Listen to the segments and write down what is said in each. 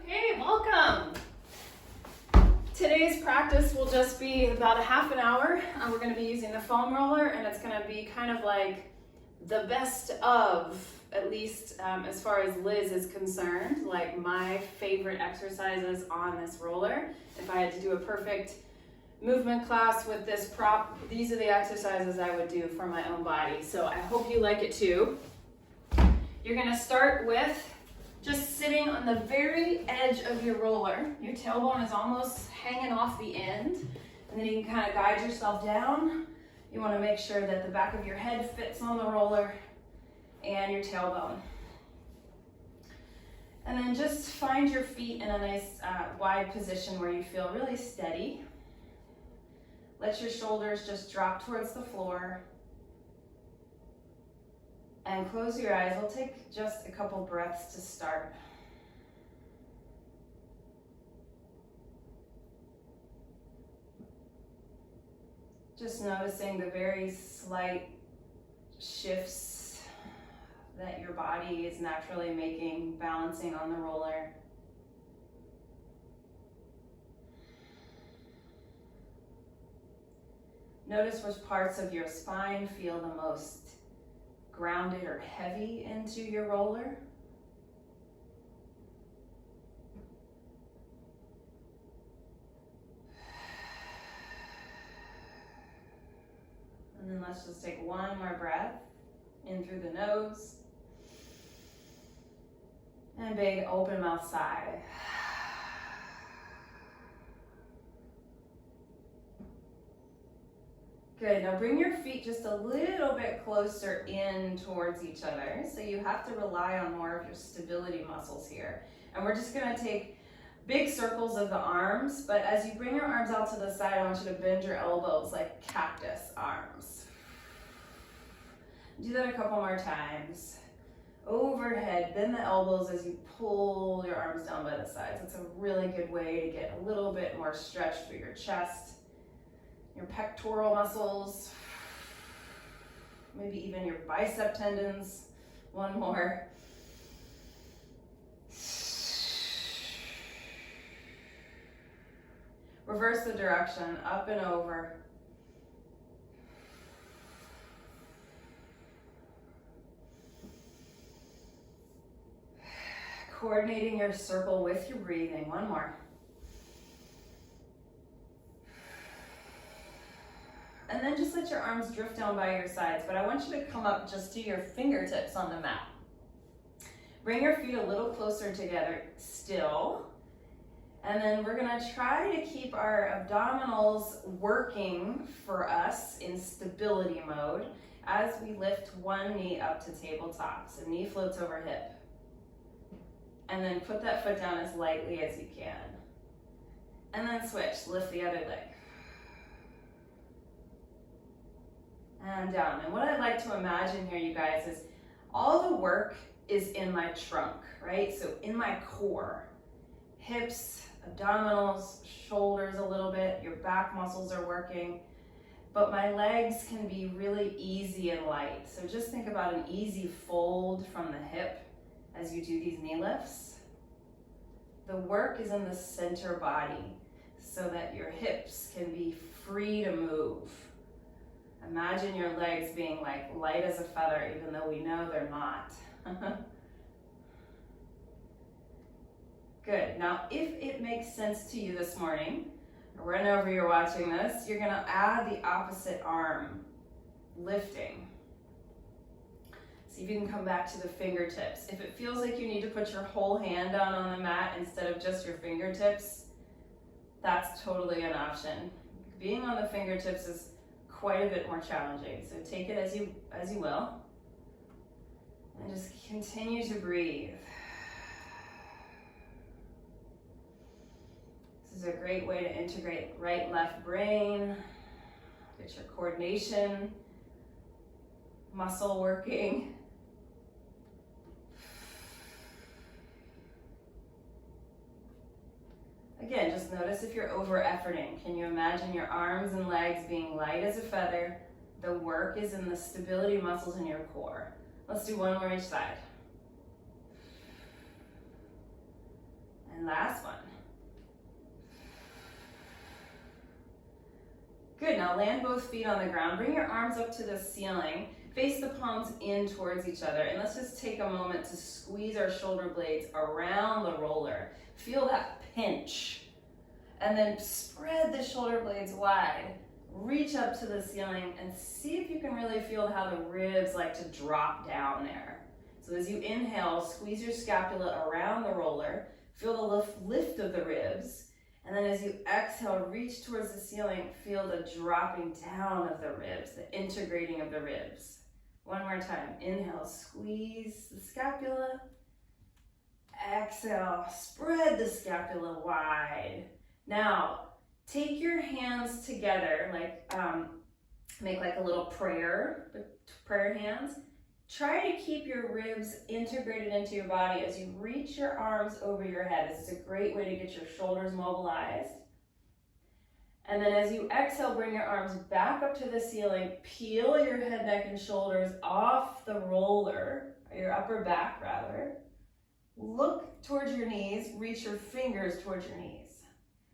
Okay, welcome. Today's practice will just be about a half an hour. We're going to be using the foam roller, and it's going to be kind of like the best of, at least as far as Liz is concerned, like my favorite exercises on this roller. If I had to do a perfect movement class with this prop, these are the exercises I would do for my own body. So I hope you like it too. You're going to start with just sitting on the very edge of your roller. Your tailbone is almost hanging off the end, and then you can kind of guide yourself down. You want to make sure that the back of your head fits on the roller and your tailbone. And then just find your feet in a nice wide position where you feel really steady. Let your shoulders just drop towards the floor. And close your eyes. We'll take just a couple breaths to start. Just noticing the very slight shifts that your body is naturally making, balancing on the roller. Notice which parts of your spine feel the most grounded or heavy into your roller. And then let's just take one more breath in through the nose. And big open mouth sigh. Good, now bring your feet just a little bit closer in towards each other. So you have to rely on more of your stability muscles here. And we're just gonna take big circles of the arms, but as you bring your arms out to the side, I want you to bend your elbows like cactus arms. Do that a couple more times. Overhead, bend the elbows as you pull your arms down by the sides. It's a really good way to get a little bit more stretch through your chest, your pectoral muscles, maybe even your bicep tendons. One more. Reverse the direction, up and over. Coordinating your circle with your breathing. One more. And then just let your arms drift down by your sides, but I want you to come up just to your fingertips on the mat. Bring your feet a little closer together still. And then we're gonna try to keep our abdominals working for us in stability mode as we lift one knee up to tabletop. So knee floats over hip. And then put that foot down as lightly as you can. And then switch, lift the other leg. And down. And what I'd like to imagine here, you guys, is all the work is in my trunk, right? So in my core, hips, abdominals, shoulders a little bit, your back muscles are working, but my legs can be really easy and light. So just think about an easy fold from the hip as you do these knee lifts. The work is in the center body so that your hips can be free to move. Imagine your legs being like light as a feather, even though we know they're not. Good. Now, if it makes sense to you this morning, or whenever you're watching this, you're gonna add the opposite arm, lifting. See if you can come back to the fingertips. If it feels like you need to put your whole hand down on the mat instead of just your fingertips, that's totally an option. Being on the fingertips is quite a bit more challenging, so take it as you will. And just continue to breathe. This is a great way to integrate right-left brain, get your coordination, muscle working. Again, just notice if you're over-efforting. Can you imagine your arms and legs being light as a feather? The work is in the stability muscles in your core. Let's do one more each side. And last one. Good, now land both feet on the ground. Bring your arms up to the ceiling. Face the palms in towards each other. And let's just take a moment to squeeze our shoulder blades around the roller. Feel that pinch. And then spread the shoulder blades wide. Reach up to the ceiling and see if you can really feel how the ribs like to drop down there. So as you inhale, squeeze your scapula around the roller. Feel the lift of the ribs. And then as you exhale, reach towards the ceiling, feel the dropping down of the ribs, the integrating of the ribs. One more time. Inhale, squeeze the scapula. Exhale, spread the scapula wide. Now, take your hands together, like make like a little prayer hands. Try to keep your ribs integrated into your body as you reach your arms over your head. This is a great way to get your shoulders mobilized. And then as you exhale, bring your arms back up to the ceiling. Peel your head, neck, and shoulders off the roller, or your upper back rather. Look towards your knees, reach your fingers towards your knees.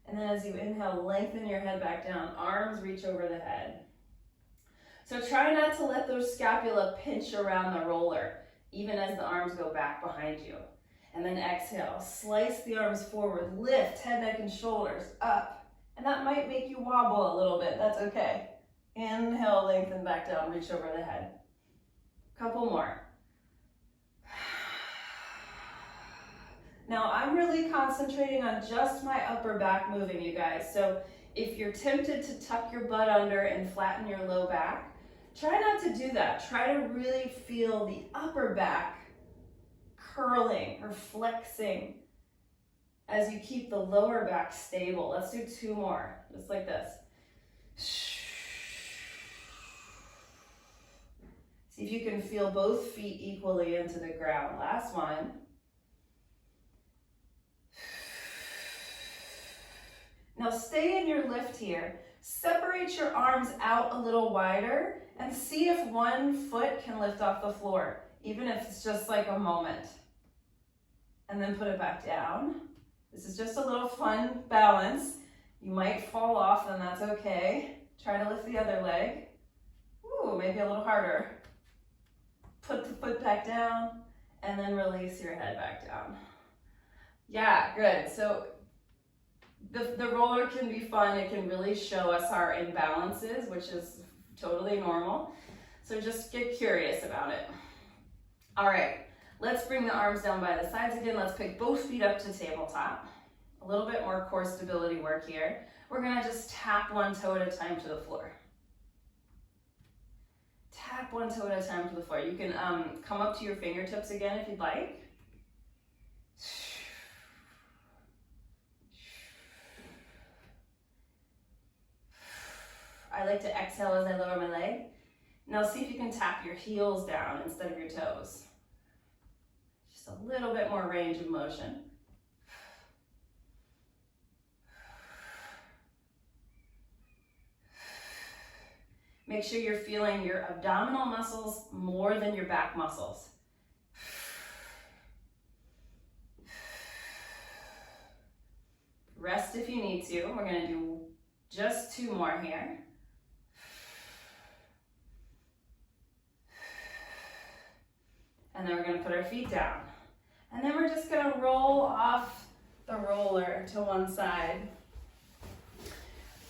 And then as you inhale, lengthen your head back down. Arms reach over the head. So try not to let those scapula pinch around the roller, even as the arms go back behind you. And then exhale, slice the arms forward, lift head, neck, and shoulders up. And that might make you wobble a little bit, that's okay. Inhale, lengthen back down, reach over the head. Couple more. Now I'm really concentrating on just my upper back moving, you guys. So if you're tempted to tuck your butt under and flatten your low back, try not to do that. Try to really feel the upper back curling or flexing as you keep the lower back stable. Let's do 2 more, just like this. See if you can feel both feet equally into the ground. Last one. Now stay in your lift here. Separate your arms out a little wider and see if one foot can lift off the floor, even if it's just like a moment. And then put it back down. This is just a little fun balance. You might fall off, then that's okay. Try to lift the other leg. Ooh, maybe a little harder. Put the foot back down and then release your head back down. Yeah, good. So the roller can be fun. It can really show us our imbalances, which is totally normal. So just get curious about it. All right, let's bring the arms down by the sides again. Let's pick both feet up to tabletop. A little bit more core stability work here. We're gonna just tap one toe at a time to the floor. Tap one toe at a time to the floor. You can come up to your fingertips again if you'd like. I like to exhale as I lower my leg. Now see if you can tap your heels down instead of your toes. Just a little bit more range of motion. Make sure you're feeling your abdominal muscles more than your back muscles. Rest if you need to. We're gonna do just 2 more here. And then we're gonna put our feet down. And then we're just gonna roll off the roller to one side.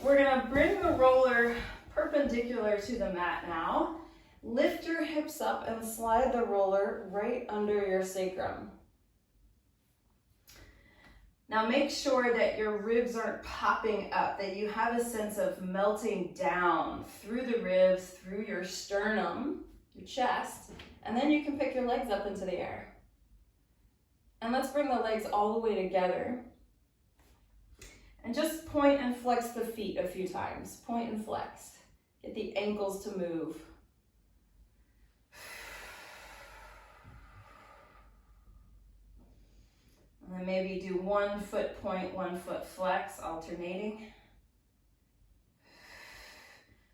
We're gonna bring the roller perpendicular to the mat now. Lift your hips up and slide the roller right under your sacrum. Now make sure that your ribs aren't popping up, that you have a sense of melting down through the ribs, through your sternum, your chest, and then you can pick your legs up into the air. And let's bring the legs all the way together. And just point and flex the feet a few times. Point and flex. Get the ankles to move. And then maybe do 1 foot point, 1 foot flex, alternating.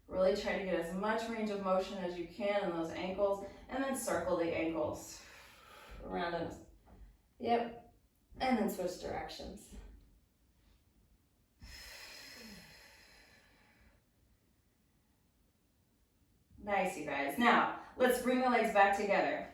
Really try to get as much range of motion as you can in those ankles, and then circle the ankles around them. Yep. And then switch directions. Nice, you guys. Now, let's bring the legs back together.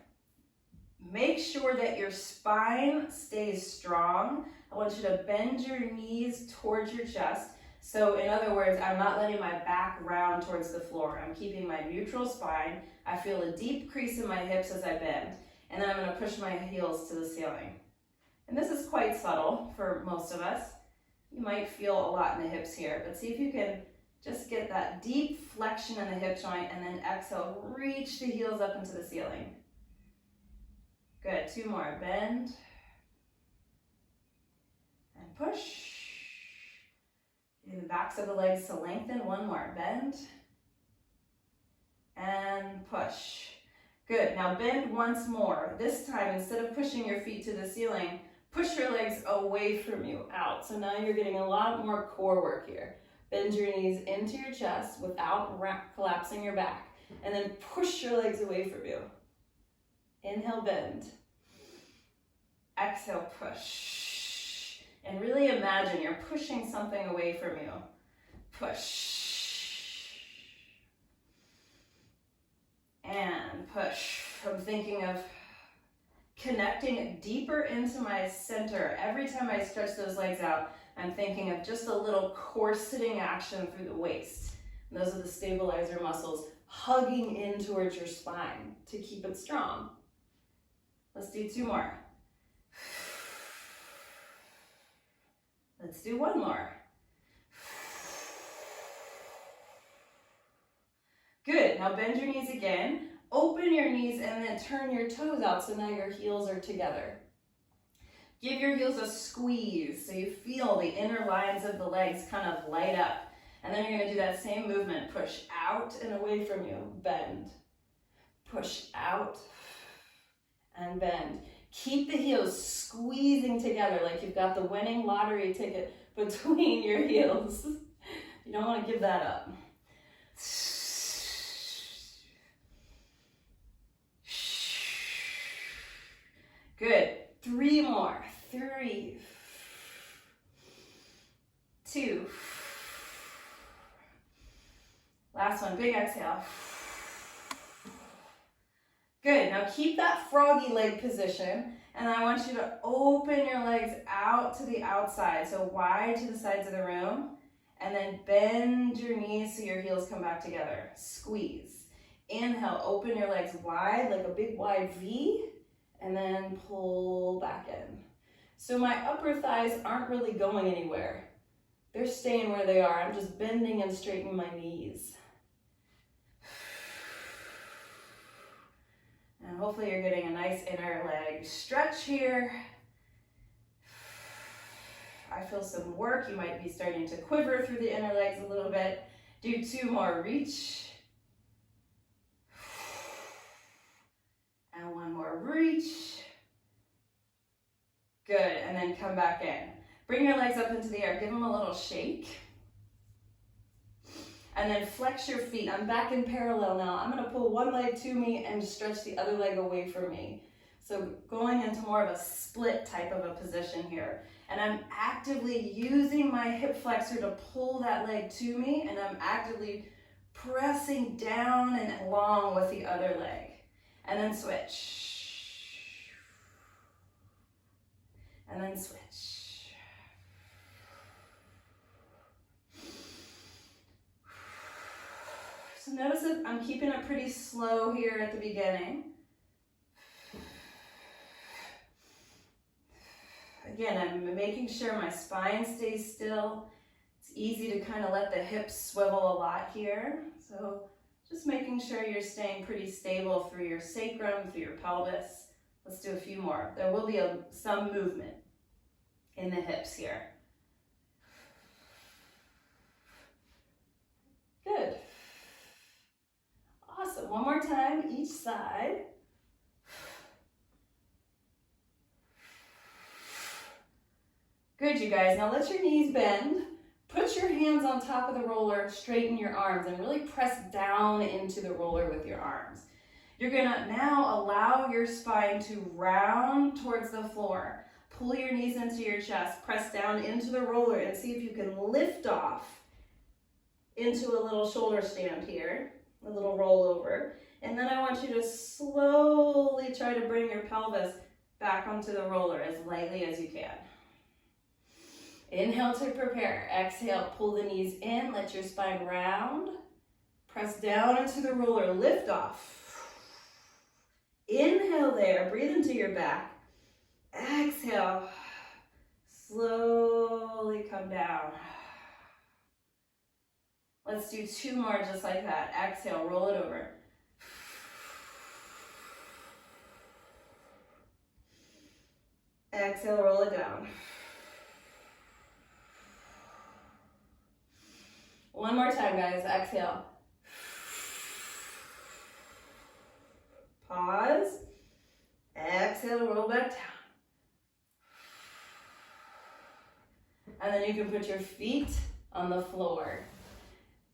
Make sure that your spine stays strong. I want you to bend your knees towards your chest. So in other words, I'm not letting my back round towards the floor. I'm keeping my neutral spine. I feel a deep crease in my hips as I bend. And then I'm going to push my heels to the ceiling. And this is quite subtle for most of us. You might feel a lot in the hips here, but see if you can just get that deep flexion in the hip joint, and then exhale, reach the heels up into the ceiling. Good, 2 more, bend, and push. Getting the backs of the legs to lengthen, 1 more, bend, and push. Good, now bend once more. This time, instead of pushing your feet to the ceiling, push your legs away from you, out. So now you're getting a lot more core work here. Bend your knees into your chest without collapsing your back. And then push your legs away from you. Inhale, bend. Exhale, push. And really imagine you're pushing something away from you. Push. And push. I'm thinking of connecting deeper into my center. Every time I stretch those legs out, I'm thinking of just a little core sitting action through the waist. And those are the stabilizer muscles hugging in towards your spine to keep it strong. Let's do 2 more. Let's do 1 more. Good, now bend your knees again. Open your knees and then turn your toes out so now your heels are together. Give your heels a squeeze so you feel the inner lines of the legs kind of light up. And then you're going to do that same movement. Push out and away from you. Bend. Push out and bend. Keep the heels squeezing together like you've got the winning lottery ticket between your heels. You don't want to give that up. Good. 3 more. 3, 2. Last one. Big exhale. Good. Now keep that froggy leg position, and I want you to open your legs out to the outside, so wide to the sides of the room, and then bend your knees so your heels come back together. Squeeze. Inhale. Open your legs wide like a big wide V, and then pull back in. So my upper thighs aren't really going anywhere. They're staying where they are. I'm just bending and straightening my knees. And hopefully you're getting a nice inner leg stretch here. I feel some work. You might be starting to quiver through the inner legs a little bit. Do 2 more. Reach. And 1 more. Reach. Good, and then come back in. Bring your legs up into the air. Give them a little shake. And then flex your feet. I'm back in parallel now. I'm going to pull one leg to me and stretch the other leg away from me. So going into more of a split type of a position here. And I'm actively using my hip flexor to pull that leg to me, and I'm actively pressing down and along with the other leg. And then switch. And then switch. So notice that I'm keeping it pretty slow here at the beginning. Again, I'm making sure my spine stays still. It's easy to kind of let the hips swivel a lot here. So just making sure you're staying pretty stable through your sacrum, through your pelvis. Let's do a few more. There will be some movement in the hips here. Good. Awesome. One more time, each side. Good, you guys. Now let your knees bend. Put your hands on top of the roller, straighten your arms, and really press down into the roller with your arms. You're gonna now allow your spine to round towards the floor. pull your knees into your chest, press down into the roller, and see if you can lift off into a little shoulder stand here, a little rollover. And then I want you to slowly try to bring your pelvis back onto the roller as lightly as you can. Inhale to prepare. Exhale, pull the knees in, let your spine round. Press down into the roller, lift off. Inhale there, breathe into your back. Exhale, slowly come down. Let's do 2 more just like that. Exhale, roll it over. Exhale, roll it down. One more time, guys. Exhale. Pause. Exhale, roll back down. And then you can put your feet on the floor.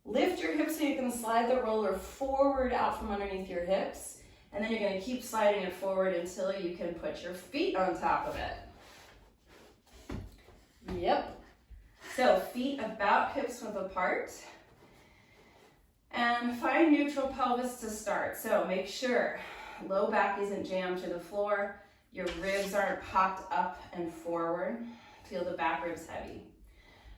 Lift your hips so you can slide the roller forward out from underneath your hips. And then you're going to keep sliding it forward until you can put your feet on top of it. Yep. So feet about hips width apart. And find neutral pelvis to start. So make sure low back isn't jammed to the floor. Your ribs aren't popped up and forward. Feel the back ribs heavy.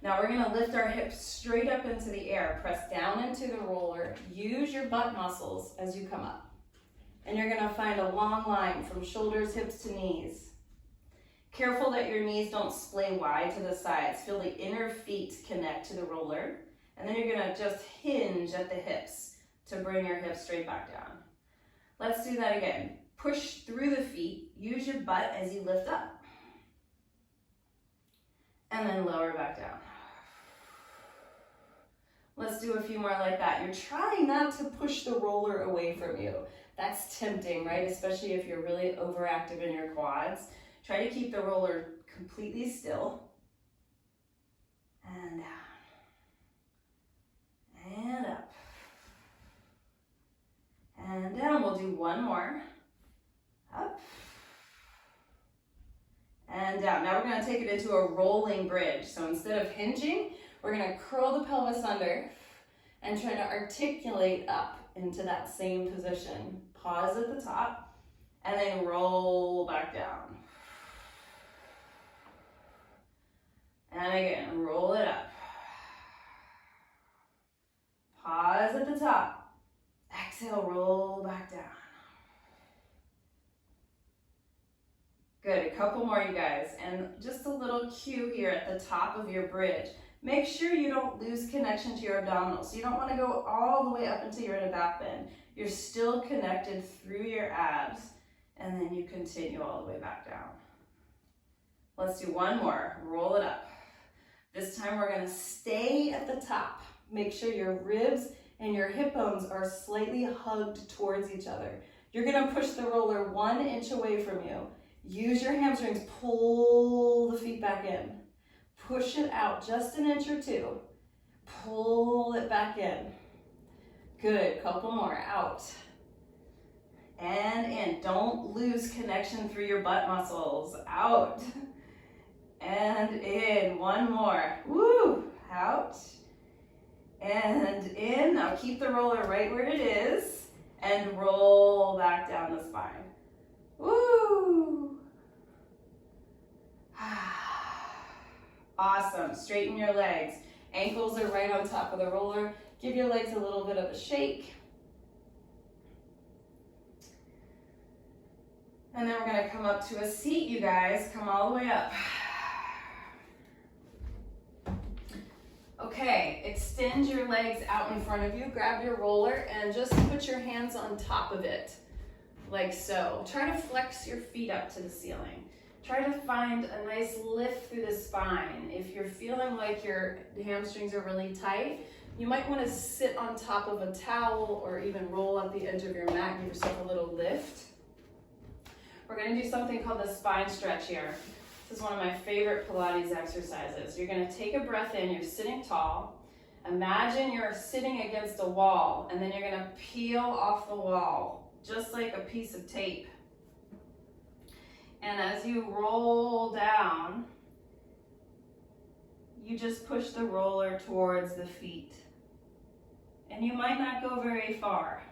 Now we're going to lift our hips straight up into the air. Press down into the roller. Use your butt muscles as you come up. And you're going to find a long line from shoulders, hips to knees. Careful that your knees don't splay wide to the sides. Feel the inner feet connect to the roller. And then you're going to just hinge at the hips to bring your hips straight back down. Let's do that again. Push through the feet. Use your butt as you lift up. And then lower back down. Let's do a few more like that. You're trying not to push the roller away from you. That's tempting, right? Especially if you're really overactive in your quads. Try to keep the roller completely still. And down. And up. And down. We'll do one more. Up. And down. Now we're going to take it into a rolling bridge. So instead of hinging, we're going to curl the pelvis under and try to articulate up into that same position. Pause at the top and then roll back down. And again, roll it up. Pause at the top. Exhale, roll back down. Good, a couple more, you guys. And just a little cue here at the top of your bridge. Make sure you don't lose connection to your abdominals. So you don't want to go all the way up until you're in a back bend. You're still connected through your abs, and then you continue all the way back down. Let's do one more. Roll it up. This time we're going to stay at the top. Make sure your ribs and your hip bones are slightly hugged towards each other. You're going to push the roller 1 inch away from you. Use your hamstrings, pull the feet back in. Push it out just an inch or 2. Pull it back in. Good, couple more, out. And in, don't lose connection through your butt muscles, out. And in, one more, woo, out. And in, now keep the roller right where it is and roll back down the spine. Woo! Awesome. Straighten your legs. Ankles are right on top of the roller. Give your legs a little bit of a shake. And then we're going to come up to a seat, you guys. Come all the way up. Okay, extend your legs out in front of you. Grab your roller and just put your hands on top of it, like so. Try to flex your feet up to the ceiling. Try to find a nice lift through the spine. If you're feeling like your hamstrings are really tight, you might want to sit on top of a towel or even roll up the edge of your mat, give yourself a little lift. We're going to do something called the spine stretch here. This is one of my favorite Pilates exercises. You're going to take a breath in, you're sitting tall. Imagine you're sitting against a wall, and then you're going to peel off the wall, just like a piece of tape. And as you roll down, you just push the roller towards the feet. And you might not go very far.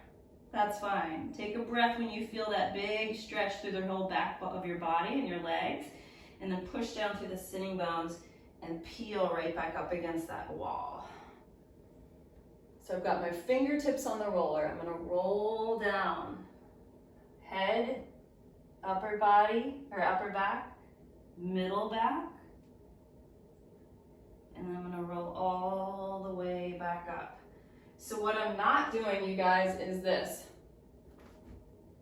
That's fine. Take a breath when you feel that big stretch through the whole back of your body and your legs, and then push down through the sitting bones and peel right back up against that wall. So I've got my fingertips on the roller. I'm gonna roll down. Head, upper body, or upper back, middle back, and then I'm gonna roll all the way back up. So what I'm not doing, you guys, is this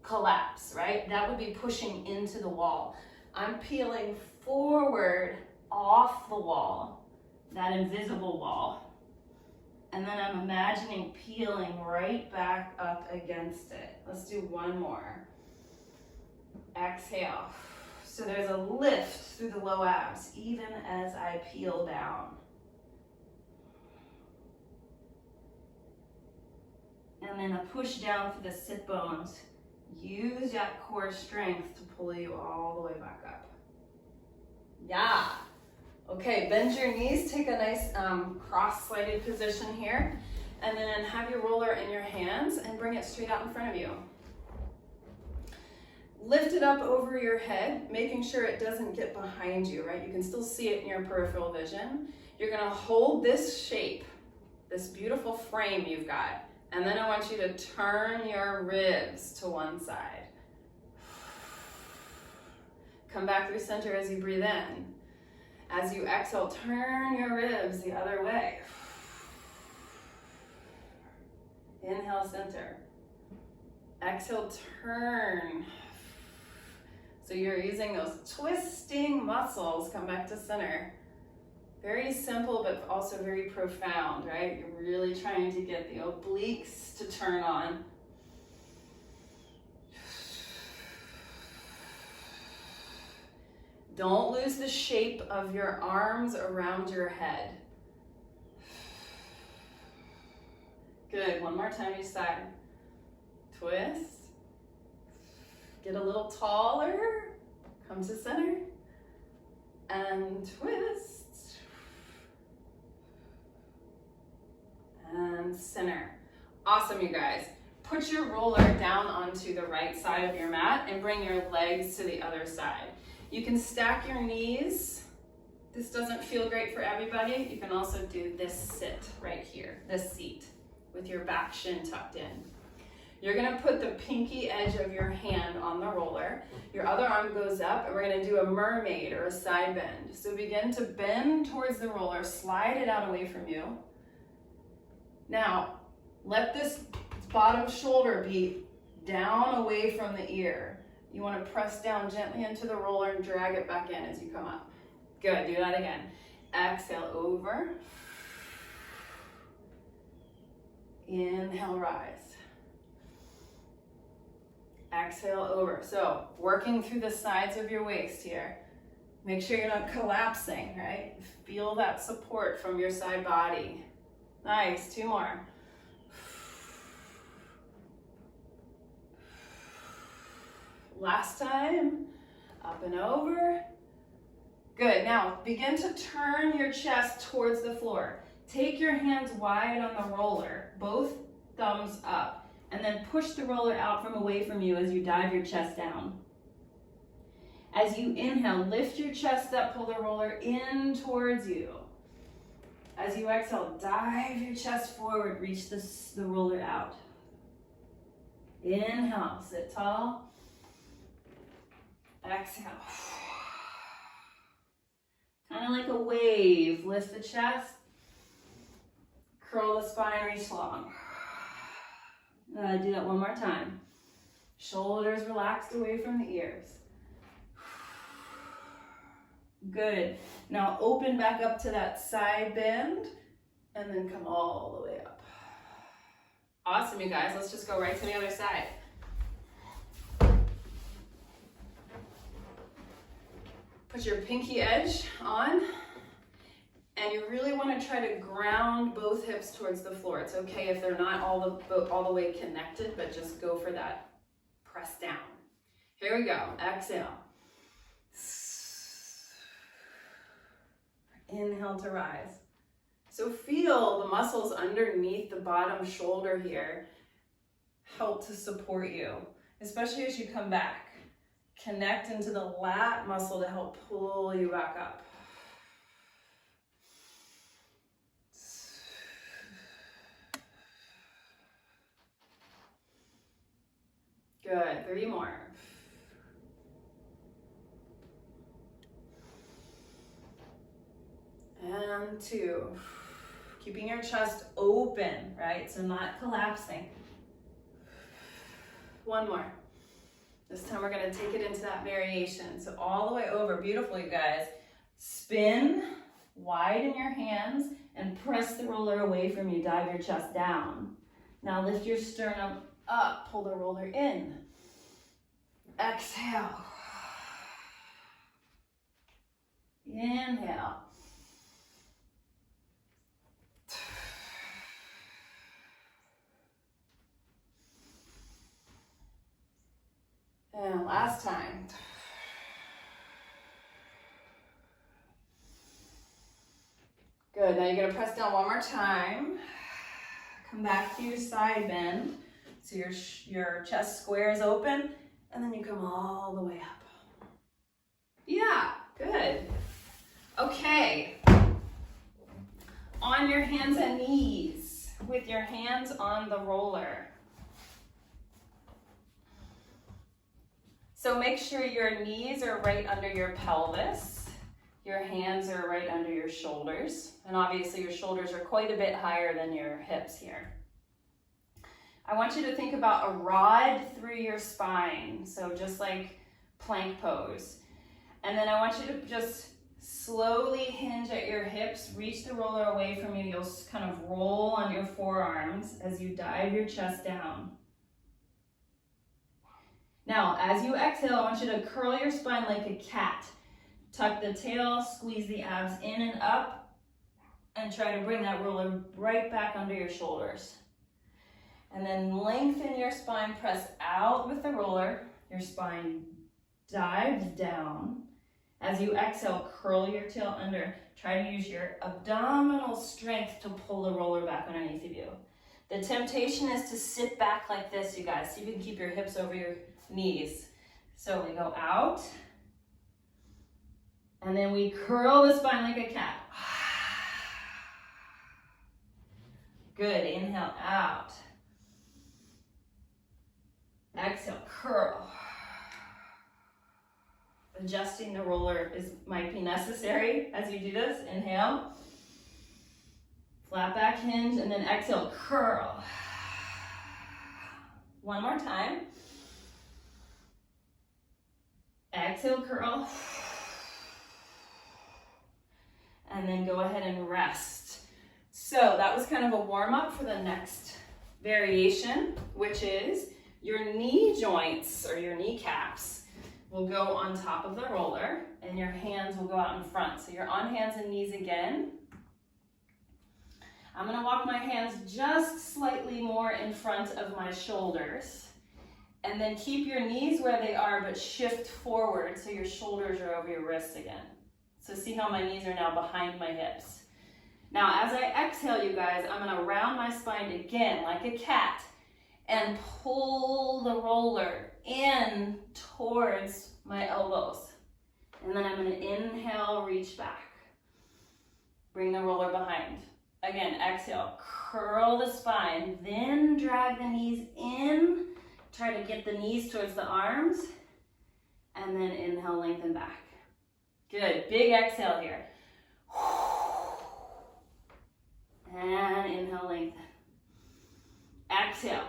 collapse, right? That would be pushing into the wall. I'm peeling forward off the wall, that invisible wall. And then I'm imagining peeling right back up against it. Let's do one more. Exhale. So there's a lift through the low abs, even as I peel down. And then a push down through the sit bones. Use that core strength to pull you all the way back up. Yeah. Okay, bend your knees, take a nice cross-legged position here, and then have your roller in your hands and bring it straight out in front of you. Lift it up over your head, making sure it doesn't get behind you, right? You can still see it in your peripheral vision. You're gonna hold this shape, this beautiful frame you've got, and then I want you to turn your ribs to one side. Come back through center as you breathe in. As you exhale, turn your ribs the other way. Inhale, center. Exhale, turn. So you're using those twisting muscles. Come back to center. Very simple, but also very profound, right? You're really trying to get the obliques to turn on. Don't lose the shape of your arms around your head. Good, one more time each side. Twist. Get a little taller. Come to center. And twist. And center. Awesome, you guys. Put your roller down onto the right side of your mat and bring your legs to the other side. You can stack your knees. This doesn't feel great for everybody. You can also do this sit right here, this seat, with your back shin tucked in. You're gonna put the pinky edge of your hand on the roller. Your other arm goes up, and we're gonna do a mermaid or a side bend. So begin to bend towards the roller, slide it out away from you. Now, let this bottom shoulder be down away from the ear. You want to press down gently into the roller and drag it back in as you come up. Good, do that again. Exhale over. Inhale, rise. Exhale over. So working through the sides of your waist here. Make sure you're not collapsing, right? Feel that support from your side body. Nice, two more. Last time, up and over. Good, now begin to turn your chest towards the floor. Take your hands wide on the roller, both thumbs up, and then push the roller out from away from you as you dive your chest down. As you inhale, lift your chest up, pull the roller in towards you. As you exhale, dive your chest forward, reach the roller out. Inhale, sit tall. Exhale. Kind of like a wave. Lift the chest. Curl the spine, reach long. Do that one more time. Shoulders relaxed away from the ears. Good. Now open back up to that side bend and then come all the way up. Awesome, you guys. Let's just go right to the other side. Put your pinky edge on, and you really want to try to ground both hips towards the floor. It's okay if they're not all the way connected, but just go for that press down. Here we go. Exhale. Inhale to rise. So feel the muscles underneath the bottom shoulder here help to support you, especially as you come back. Connect into the lat muscle to help pull you back up. Good, 3 more. And 2. Keeping your chest open, right? So not collapsing. 1 more. This time we're gonna take it into that variation. So all the way over, beautiful you guys. Spin, widen your hands, and press the roller away from you, dive your chest down. Now lift your sternum up, pull the roller in. Exhale. Inhale. And last time. Good, now you're gonna press down 1 more time. Come back to your side bend. So your chest squares open, and then you come all the way up. Yeah, good. Okay. On your hands and knees, with your hands on the roller. So make sure your knees are right under your pelvis. Your hands are right under your shoulders. And obviously your shoulders are quite a bit higher than your hips here. I want you to think about a rod through your spine. So just like plank pose. And then I want you to just slowly hinge at your hips, reach the roller away from you. You'll kind of roll on your forearms as you dive your chest down. Now, as you exhale, I want you to curl your spine like a cat. Tuck the tail, squeeze the abs in and up, and try to bring that roller right back under your shoulders. And then lengthen your spine, press out with the roller. Your spine dives down. As you exhale, curl your tail under. Try to use your abdominal strength to pull the roller back underneath of you. The temptation is to sit back like this, you guys. See if you can keep your hips over your knees. So we go out, and then we curl the spine like a cat. Good, inhale out. Exhale, curl. Adjusting the roller might be necessary as you do this. Inhale, flat back hinge, and then exhale, curl. 1 more time. Exhale, curl. And then go ahead and rest. So that was kind of a warm-up for the next variation, which is your knee joints or your kneecaps will go on top of the roller and your hands will go out in front. So you're on hands and knees again. I'm gonna walk my hands just slightly more in front of my shoulders. And then keep your knees where they are, but shift forward so your shoulders are over your wrists again. So see how my knees are now behind my hips. Now, as I exhale, you guys, I'm gonna round my spine again like a cat and pull the roller in towards my elbows. And then I'm gonna inhale, reach back. Bring the roller behind. Again, exhale, curl the spine, then drag the knees in. Try to get the knees towards the arms, and then inhale, lengthen back. Good, big exhale here. And inhale, lengthen. Exhale.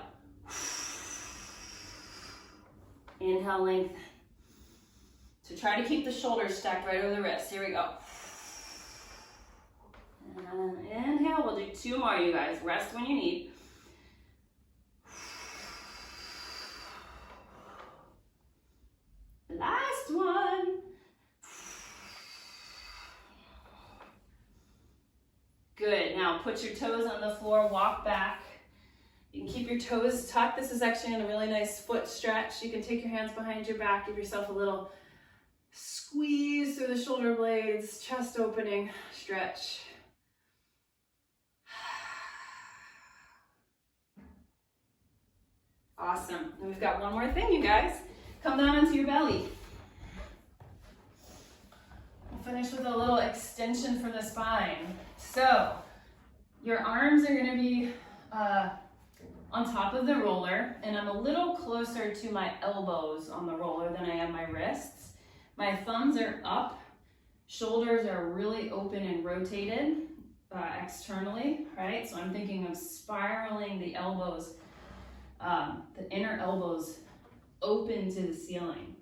Inhale, lengthen. So try to keep the shoulders stacked right over the wrists. Here we go. And inhale, we'll do 2 more, you guys. Rest when you need. Last one. Good, now put your toes on the floor, walk back. You can keep your toes tucked. This is actually a really nice foot stretch. You can take your hands behind your back, give yourself a little Squeeze through the shoulder blades, chest opening, stretch. Awesome. And we've got one more thing, you guys. Come down onto your belly. We'll finish with a little extension for the spine. So, your arms are going to be on top of the roller, and I'm a little closer to my elbows on the roller than I am my wrists. My thumbs are up, shoulders are really open and rotated externally, right? So I'm thinking of spiraling the elbows, the inner elbows open to the ceiling.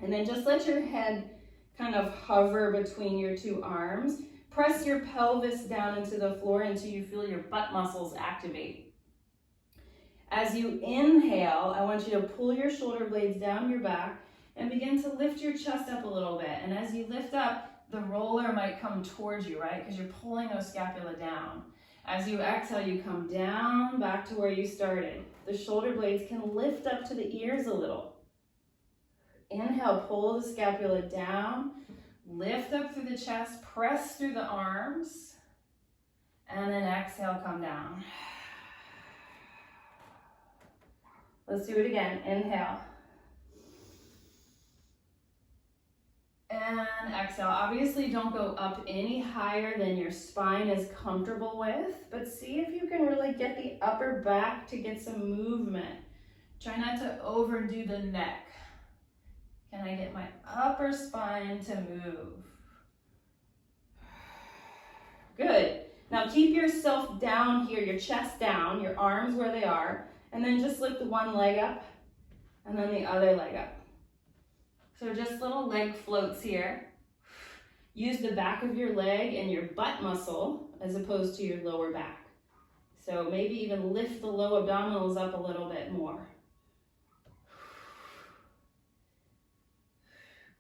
And then just let your head kind of hover between your two arms. Press your pelvis down into the floor until you feel your butt muscles activate. As you inhale, I want you to pull your shoulder blades down your back and begin to lift your chest up a little bit. And as you lift up, the roller might come towards you, right? Because you're pulling those scapula down. As you exhale, you come down back to where you started. The shoulder blades can lift up to the ears a little. Inhale, pull the scapula down, lift up through the chest, press through the arms, and then exhale, come down. Let's do it again. Inhale. And exhale. Obviously, don't go up any higher than your spine is comfortable with, but see if you can really get the upper back to get some movement. Try not to overdo the neck. Can I get my upper spine to move? Good. Now keep yourself down here, your chest down, your arms where they are, and then just lift one leg up and then the other leg up. So just little leg floats here. Use the back of your leg and your butt muscle as opposed to your lower back. So maybe even lift the low abdominals up a little bit more.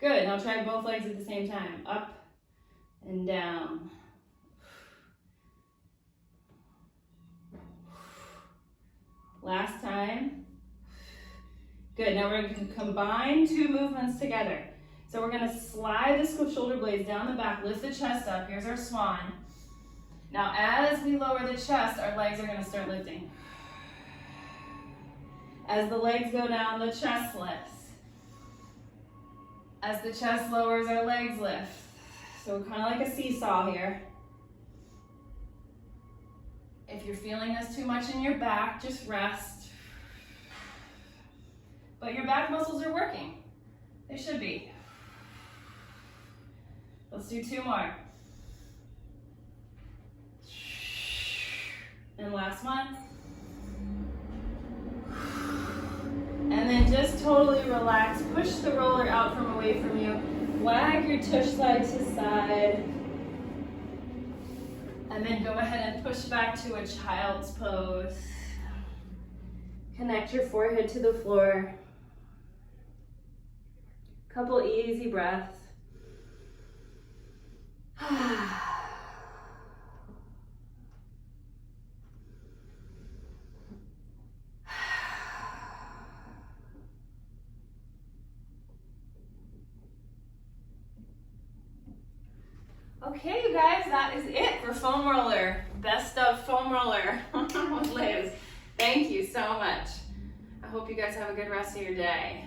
Good, now try both legs at the same time. Up and down. Last time. Good, now we're going to combine two movements together. So we're going to slide the shoulder blades down the back, lift the chest up. Here's our swan. Now as we lower the chest, our legs are going to start lifting. As the legs go down, the chest lifts. As the chest lowers, our legs lift. So kind of like a seesaw here. If you're feeling this too much in your back, just rest. But your back muscles are working. They should be. Let's do two more. And last one. And then just totally relax. Push the roller out from away from you. Wag your tush side to side. And then go ahead and push back to a child's pose. Connect your forehead to the floor. Couple easy breaths. Okay, you guys, that is it for foam roller. Best of foam roller with Liz. Thank you so much. I hope you guys have a good rest of your day.